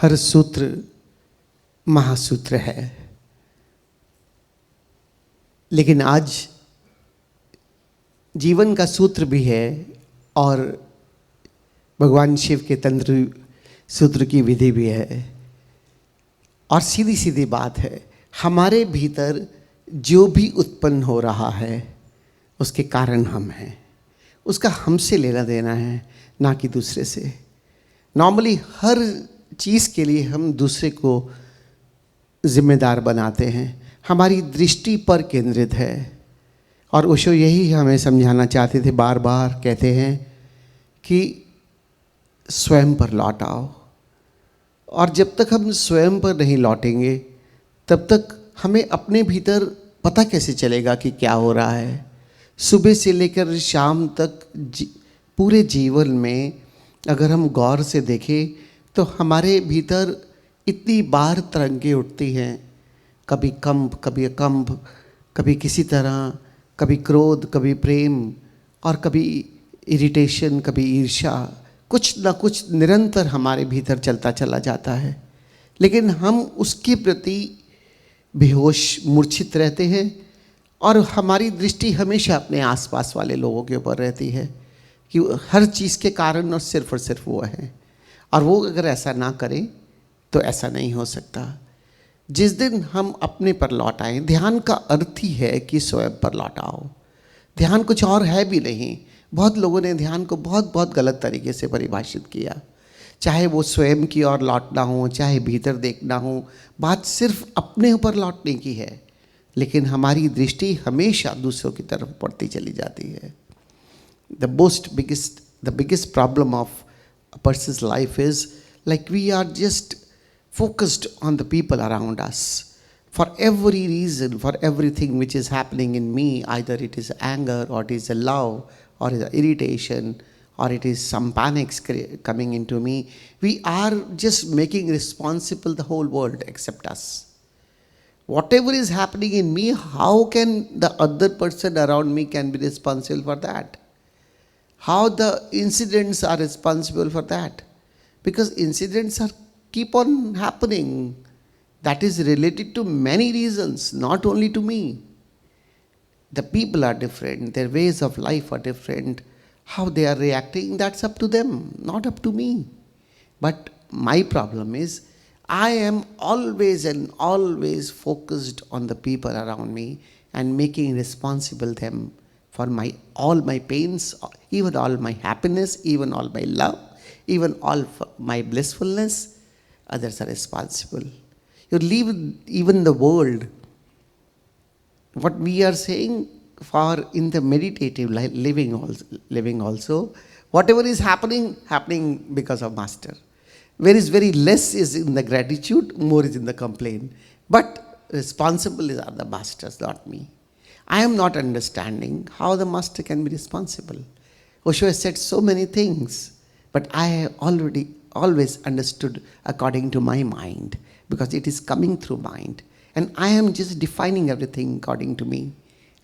हर सूत्र महासूत्र है, लेकिन आज जीवन का सूत्र भी है और भगवान शिव के तंत्र सूत्र की विधि भी है। और सीधी सीधी बात है, हमारे भीतर जो भी उत्पन्न हो रहा है उसके कारण हम हैं, उसका हमसे लेना देना है, ना कि दूसरे से। नॉर्मली हर चीज़ के लिए हम दूसरे को जिम्मेदार बनाते हैं, हमारी दृष्टि पर केंद्रित है। और ओशो यही हमें समझाना चाहते थे, बार बार कहते हैं कि स्वयं पर लौट आओ। और जब तक हम स्वयं पर नहीं लौटेंगे तब तक हमें अपने भीतर पता कैसे चलेगा कि क्या हो रहा है। सुबह से लेकर शाम तक पूरे जीवन में अगर हम गौर से देखें तो हमारे भीतर इतनी बार तरंगें उठती हैं, कभी कंप, कभी अकंप, कभी किसी तरह, कभी क्रोध, कभी प्रेम, और कभी इरिटेशन, कभी ईर्ष्या। कुछ ना कुछ निरंतर हमारे भीतर चलता चला जाता है, लेकिन हम उसके प्रति बेहोश मूर्छित रहते हैं और हमारी दृष्टि हमेशा अपने आसपास वाले लोगों के ऊपर रहती है कि हर चीज़ के कारण और सिर्फ वो है, और वो अगर ऐसा ना करें तो ऐसा नहीं हो सकता। जिस दिन हम अपने पर लौट आएँ, ध्यान का अर्थ ही है कि स्वयं पर लौट आओ। ध्यान कुछ और है भी नहीं। बहुत लोगों ने ध्यान को बहुत गलत तरीके से परिभाषित किया, चाहे वो स्वयं की ओर लौटना हो, चाहे भीतर देखना हो। बात सिर्फ अपने ऊपर लौटने की है, लेकिन हमारी दृष्टि हमेशा दूसरों की तरफ पड़ती चली जाती है। The biggest problem of a person's life is like we are just focused on the people around us. For every reason, for everything which is happening in me, either it is anger or it is a love or it is irritation or it is some panics coming into me, we are just making responsible the whole world except us. Whatever is happening in me, how can the other person around me can be responsible for that? How the incidents are responsible for that? Because incidents keep on happening. That is related to many reasons, not only to me. The people are different, their ways of life are different. How they are reacting, that's up to them, not up to me. But my problem is, I am always and always focused on the people around me and making responsible them for all my pains, even all my happiness, even all my love, even all my blissfulness. Others are responsible. You leave even the world. What we are saying for in the meditative living also, whatever is happening because of Master. Whereas very less is in the gratitude, more is in the complaint. But responsible are the Masters, not me. I am not understanding how the Master can be responsible. Osho has said so many things, but I have always understood according to my mind, because it is coming through mind. And I am just defining everything according to me,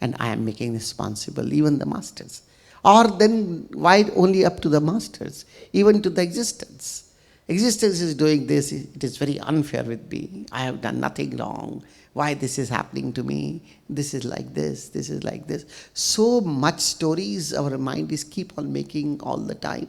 and I am making responsible even the Masters. Or then why only up to the Masters? Even to the existence. Existence is doing this, it is very unfair with me. I have done nothing wrong. Why this is happening to me? This is like this, this is like this. So much stories our mind is keep on making all the time.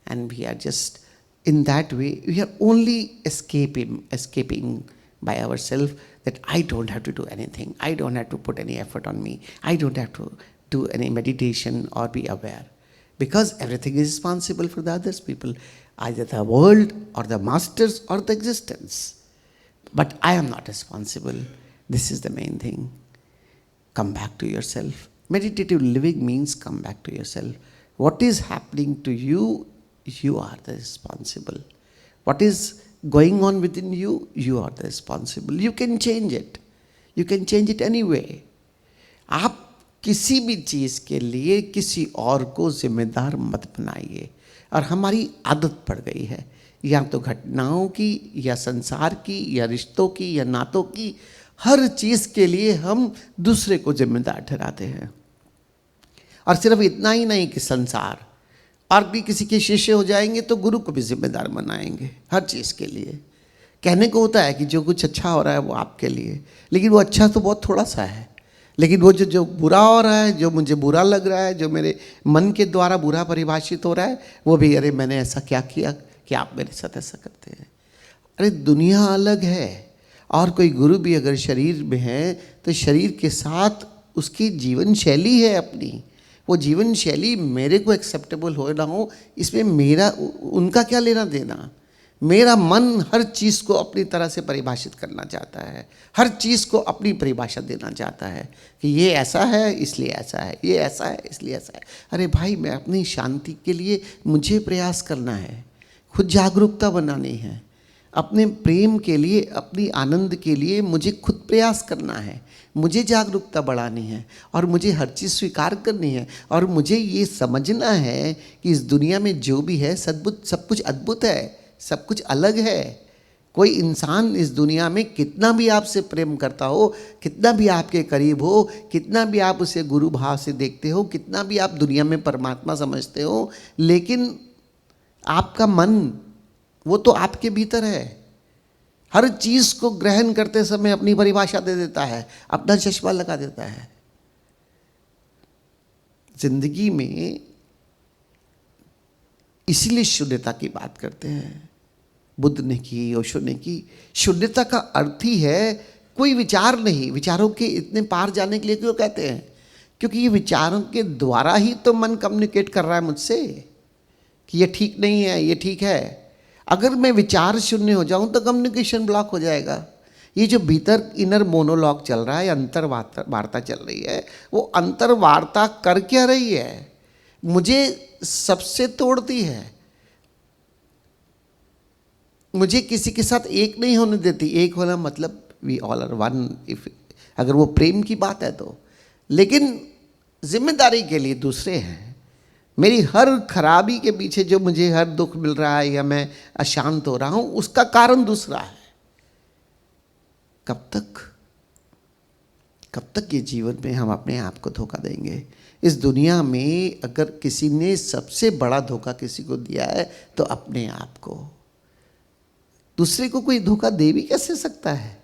And we are just, in that way, we are only escaping by ourselves, that I don't have to do anything. I don't have to put any effort on me. I don't have to do any meditation or be aware. Because everything is responsible for the others people, either the world or the Masters or the existence. But I am not responsible. This is the main thing. Come back to yourself. Meditative living means come back to yourself. What is happening to you, you are the responsible. What is going on within you, you are the responsible. You can change it. You can change it anyway. आप किसी भी चीज़ के लिए किसी और को जिम्मेदार मत बनाइए। और हमारी आदत पड़ गई है, या तो घटनाओं की, या संसार की, या रिश्तों की, या नातों की, हर चीज़ के लिए हम दूसरे को जिम्मेदार ठहराते हैं। और सिर्फ इतना ही नहीं कि संसार, और भी किसी के शिष्य हो जाएंगे तो गुरु को भी जिम्मेदार बनाएंगे हर चीज़ के लिए। कहने को होता है कि जो कुछ अच्छा हो रहा है वो आपके लिए, लेकिन वो अच्छा तो बहुत थोड़ा सा है। लेकिन वो जो बुरा हो रहा है, जो मुझे बुरा लग रहा है, जो मेरे मन के द्वारा बुरा परिभाषित हो रहा है, वो भी अरे मैंने ऐसा क्या किया कि आप मेरे साथ ऐसा करते हैं। अरे दुनिया अलग है, और कोई गुरु भी अगर शरीर में है तो शरीर के साथ उसकी जीवन शैली है अपनी। वो जीवन शैली मेरे को एक्सेप्टेबल हो ना हो, इसमें मेरा उनका क्या लेना देना। मेरा मन हर चीज़ को अपनी तरह से परिभाषित करना चाहता है, हर चीज़ को अपनी परिभाषा देना चाहता है कि ये ऐसा है इसलिए ऐसा है, ये ऐसा है इसलिए ऐसा है। अरे भाई, मैं अपनी शांति के लिए मुझे प्रयास करना है, खुद जागरूकता बनानी है। अपने प्रेम के लिए, अपनी आनंद के लिए मुझे खुद प्रयास करना है, मुझे जागरूकता बढ़ानी है, और मुझे हर चीज़ स्वीकार करनी है। और मुझे ये समझना है कि इस दुनिया में जो भी है सब कुछ अद्भुत है, सब कुछ अलग है। कोई इंसान इस दुनिया में कितना भी आपसे प्रेम करता हो, कितना भी आपके करीब हो, कितना भी आप उसे गुरु भाव से देखते हो, कितना भी आप दुनिया में परमात्मा समझते हो, लेकिन आपका मन वो तो आपके भीतर है। हर चीज़ को ग्रहण करते समय अपनी परिभाषा दे देता है, अपना चश्मा लगा देता है। जिंदगी में इसीलिए शून्यता की बात करते हैं, बुद्ध ने की, ओशो ने की। शून्यता का अर्थ ही है कोई विचार नहीं। विचारों के इतने पार जाने के लिए क्यों कहते हैं? क्योंकि ये विचारों के द्वारा ही तो मन कम्युनिकेट कर रहा है मुझसे कि ये ठीक नहीं है, ये ठीक है। अगर मैं विचार शून्य हो जाऊं तो कम्युनिकेशन ब्लॉक हो जाएगा। ये जो भीतर इनर मोनोलॉग चल रहा है, अंतर वार्ता चल रही है, वो अंतर वार्ता कर क्या रही है? मुझे सबसे तोड़ती है, मुझे किसी के साथ एक नहीं होने देती। एक होना मतलब we all are one, if अगर वो प्रेम की बात है तो। लेकिन जिम्मेदारी के लिए दूसरे हैं। मेरी हर खराबी के पीछे जो मुझे हर दुख मिल रहा है या मैं अशांत हो रहा हूं, उसका कारण दूसरा है। कब तक ये जीवन में हम अपने आप को धोखा देंगे? इस दुनिया में अगर किसी ने सबसे बड़ा धोखा किसी को दिया है तो अपने आप को। दूसरे को कोई धोखा दे भी कैसे सकता है?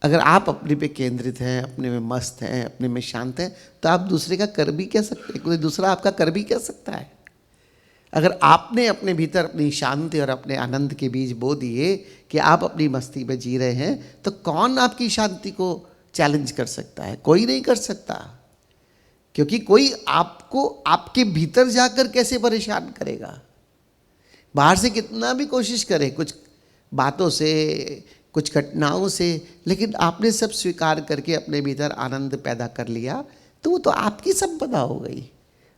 अगर आप अपने पे केंद्रित हैं, अपने में मस्त हैं, अपने में शांत हैं, तो आप दूसरे का कर भी क्या सकते हैं? कोई दूसरा आपका कर भी क्या सकता है? अगर आपने अपने भीतर अपनी शांति और अपने आनंद के बीज बो दिए कि आप अपनी मस्ती में जी रहे हैं, तो कौन आपकी शांति को चैलेंज कर सकता है? कोई नहीं कर सकता। क्योंकि कोई आपको आपके भीतर जाकर कैसे परेशान करेगा? बाहर से कितना भी कोशिश करे, कुछ बातों से, कुछ घटनाओं से, लेकिन आपने सब स्वीकार करके अपने भीतर आनंद पैदा कर लिया, तो वो तो आपकी संपदा हो गई।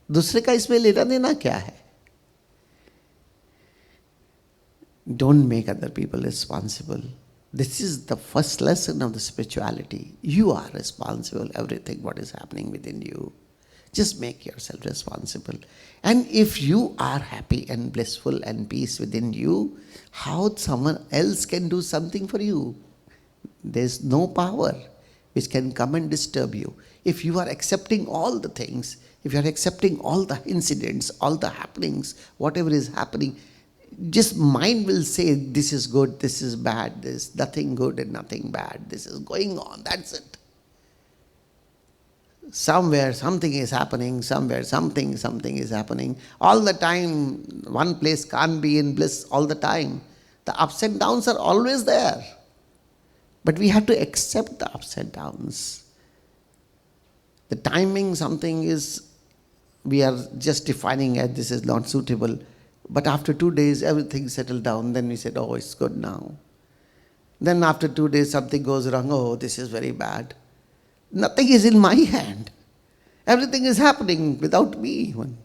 दूसरे का इसमें लेना देना क्या है? Don't make other people responsible. This is the first lesson of the spirituality. You are responsible, everything what is happening within you. Just make yourself responsible. And if you are happy and blissful and peace within you, how someone else can do something for you? There's no power which can come and disturb you. If you are accepting all the things, if you are accepting all the incidents, all the happenings, whatever is happening, just mind will say this is good, this is bad, there's nothing good and nothing bad, this is going on, that's it. Somewhere something is happening, somewhere something is happening. All the time, one place can't be in bliss all the time. The ups and downs are always there. But we have to accept the ups and downs. The timing, something is, we are just defining as this is not suitable. But after 2 days, everything settled down. Then we said, oh, it's good now. Then after 2 days, something goes wrong. Oh, this is very bad. Nothing is in my hand. Everything is happening without me even.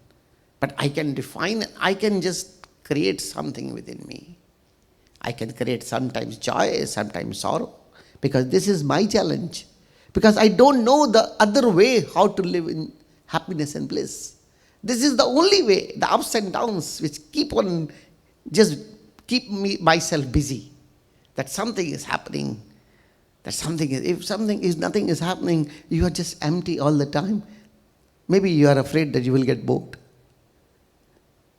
But I can define, I can just create something within me. I can create sometimes joy, sometimes sorrow. Because this is my challenge. Because I don't know the other way how to live in happiness and bliss. This is the only way, the ups and downs which just keep myself busy. That something is happening. If nothing is happening, you are just empty all the time. Maybe you are afraid that you will get bored.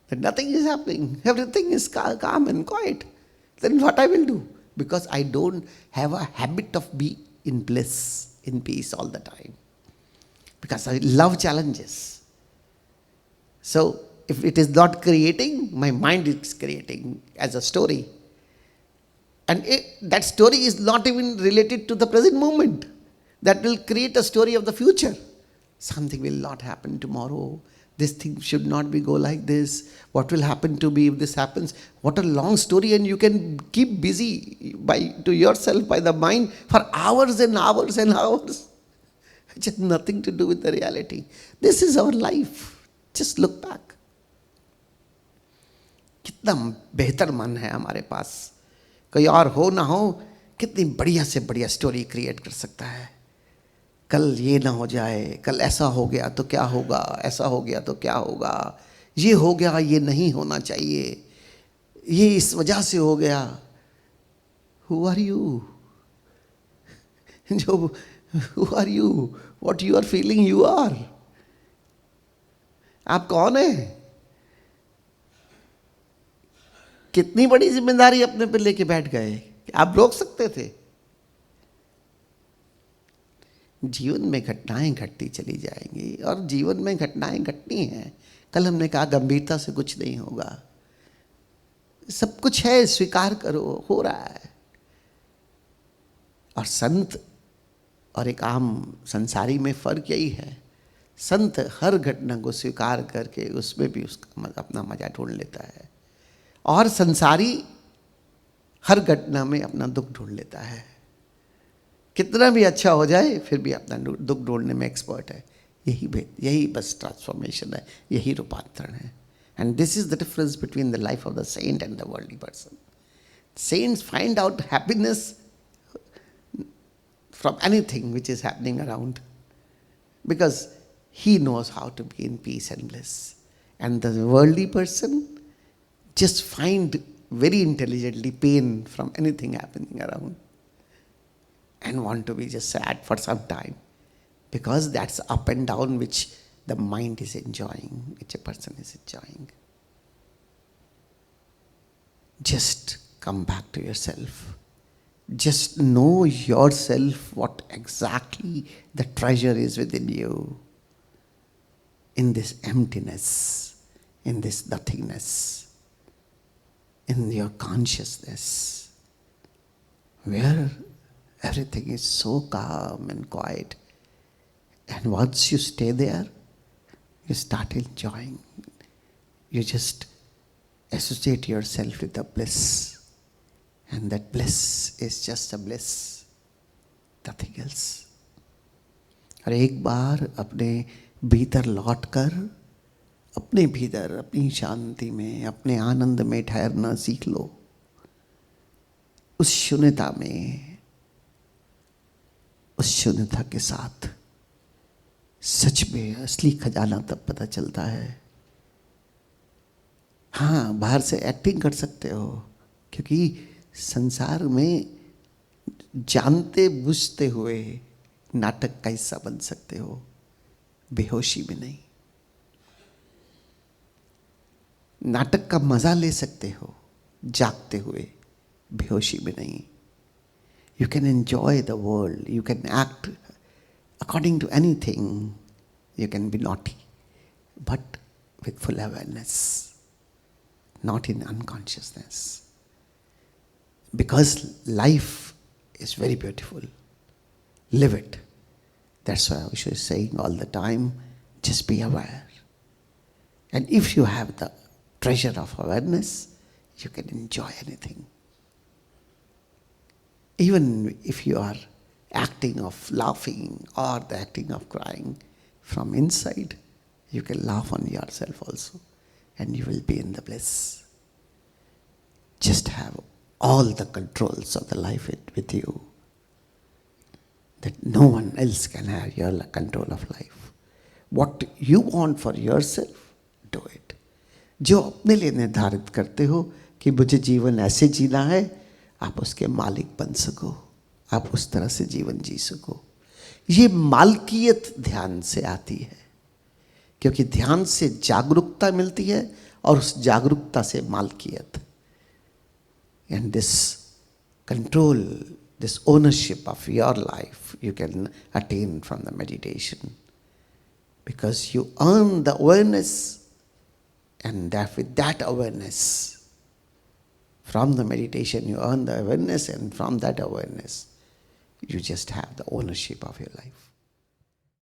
that nothing is happening, everything is calm and quiet, then what I will do? Because I don't have a habit of be in bliss, in peace all the time. Because I love challenges. So if it is not creating, my mind is creating as a story. And that story is not even related to the present moment. That will create a story of the future. Something will not happen tomorrow. This thing should not be go like this. What will happen to me if this happens? What a long story, and you can keep busy to yourself by the mind for hours and hours and hours. It has nothing to do with the reality. This is our life. Just look back. कितना बेहतर मन है हमारे पास. कोई और हो ना हो, कितनी बढ़िया से बढ़िया स्टोरी क्रिएट कर सकता है. कल ये ना हो जाए, कल ऐसा हो गया तो क्या होगा, ऐसा हो गया तो क्या होगा, ये हो गया, ये नहीं होना चाहिए, ये इस वजह से हो गया. Who are you? जो Who are you? What you are feeling, you are. आप कौन है? कितनी बड़ी जिम्मेदारी अपने पे लेके बैठ गए. आप रोक सकते थे. जीवन में घटनाएं घटती चली जाएंगी, और जीवन में घटनाएं घटनी हैं. कल हमने कहा गंभीरता से कुछ नहीं होगा. सब कुछ है, स्वीकार करो, हो रहा है. और संत और एक आम संसारी में फर्क यही है. संत हर घटना को स्वीकार करके उसमें भी उसका अपना मजा ढूंढ लेता है, और संसारी हर घटना में अपना दुख ढूंढ लेता है. कितना भी अच्छा हो जाए फिर भी अपना दुख ढूंढने में एक्सपर्ट है. यही बस ट्रांसफॉर्मेशन है, यही रूपांतरण है. And this is the difference between the life of the saint and the worldly person. Saints find out happiness from anything which is happening around, because he knows how to be in peace and bliss. And the worldly person just find very intelligently pain from anything happening around, and want to be just sad for some time, because that's up and down which the mind is enjoying, which a person is enjoying. Just come back to yourself. Just know yourself, what exactly the treasure is within you, in this emptiness, in this nothingness, in your consciousness, where everything is so calm and quiet. And once you stay there, you start enjoying. You just associate yourself with the bliss. And that bliss is just a bliss, nothing else. और एक बार अपने भीतर लौटकर, अपने भीतर अपनी शांति में, अपने आनंद में ठहरना सीख लो. उस शून्यता में, उस शून्यता के साथ सच में असली खजाना तब पता चलता है. हाँ, बाहर से एक्टिंग कर सकते हो, क्योंकि संसार में जानते बुझते हुए नाटक का हिस्सा बन सकते हो, बेहोशी में नहीं. नाटक का मजा ले सकते हो जागते हुए, बेहोशी में नहीं. You can enjoy the world, you can act according to anything, you can be naughty, but with full awareness, not in unconsciousness. Because life is very beautiful. Live it. That's why I was saying all the time, just be aware. And if you have the treasure of awareness, you can enjoy anything. Even if you are acting of laughing or the acting of crying, from inside, you can laugh on yourself also, and you will be in the bliss. Just have all the controls of the life with you, that no one else can have your control of life. What you want for yourself, do it. जो अपने लिए निर्धारित करते हो कि मुझे जीवन ऐसे जीना है, आप उसके मालिक बन सको, आप उस तरह से जीवन जी सको. ये मालकियत ध्यान से आती है, क्योंकि ध्यान से जागरूकता मिलती है और उस जागरूकता से मालकियत. And this control, this ownership of your life, you can attain from the meditation. Because you earn the awareness, and that with that awareness, from the meditation you earn the awareness, and from that awareness, you just have the ownership of your life.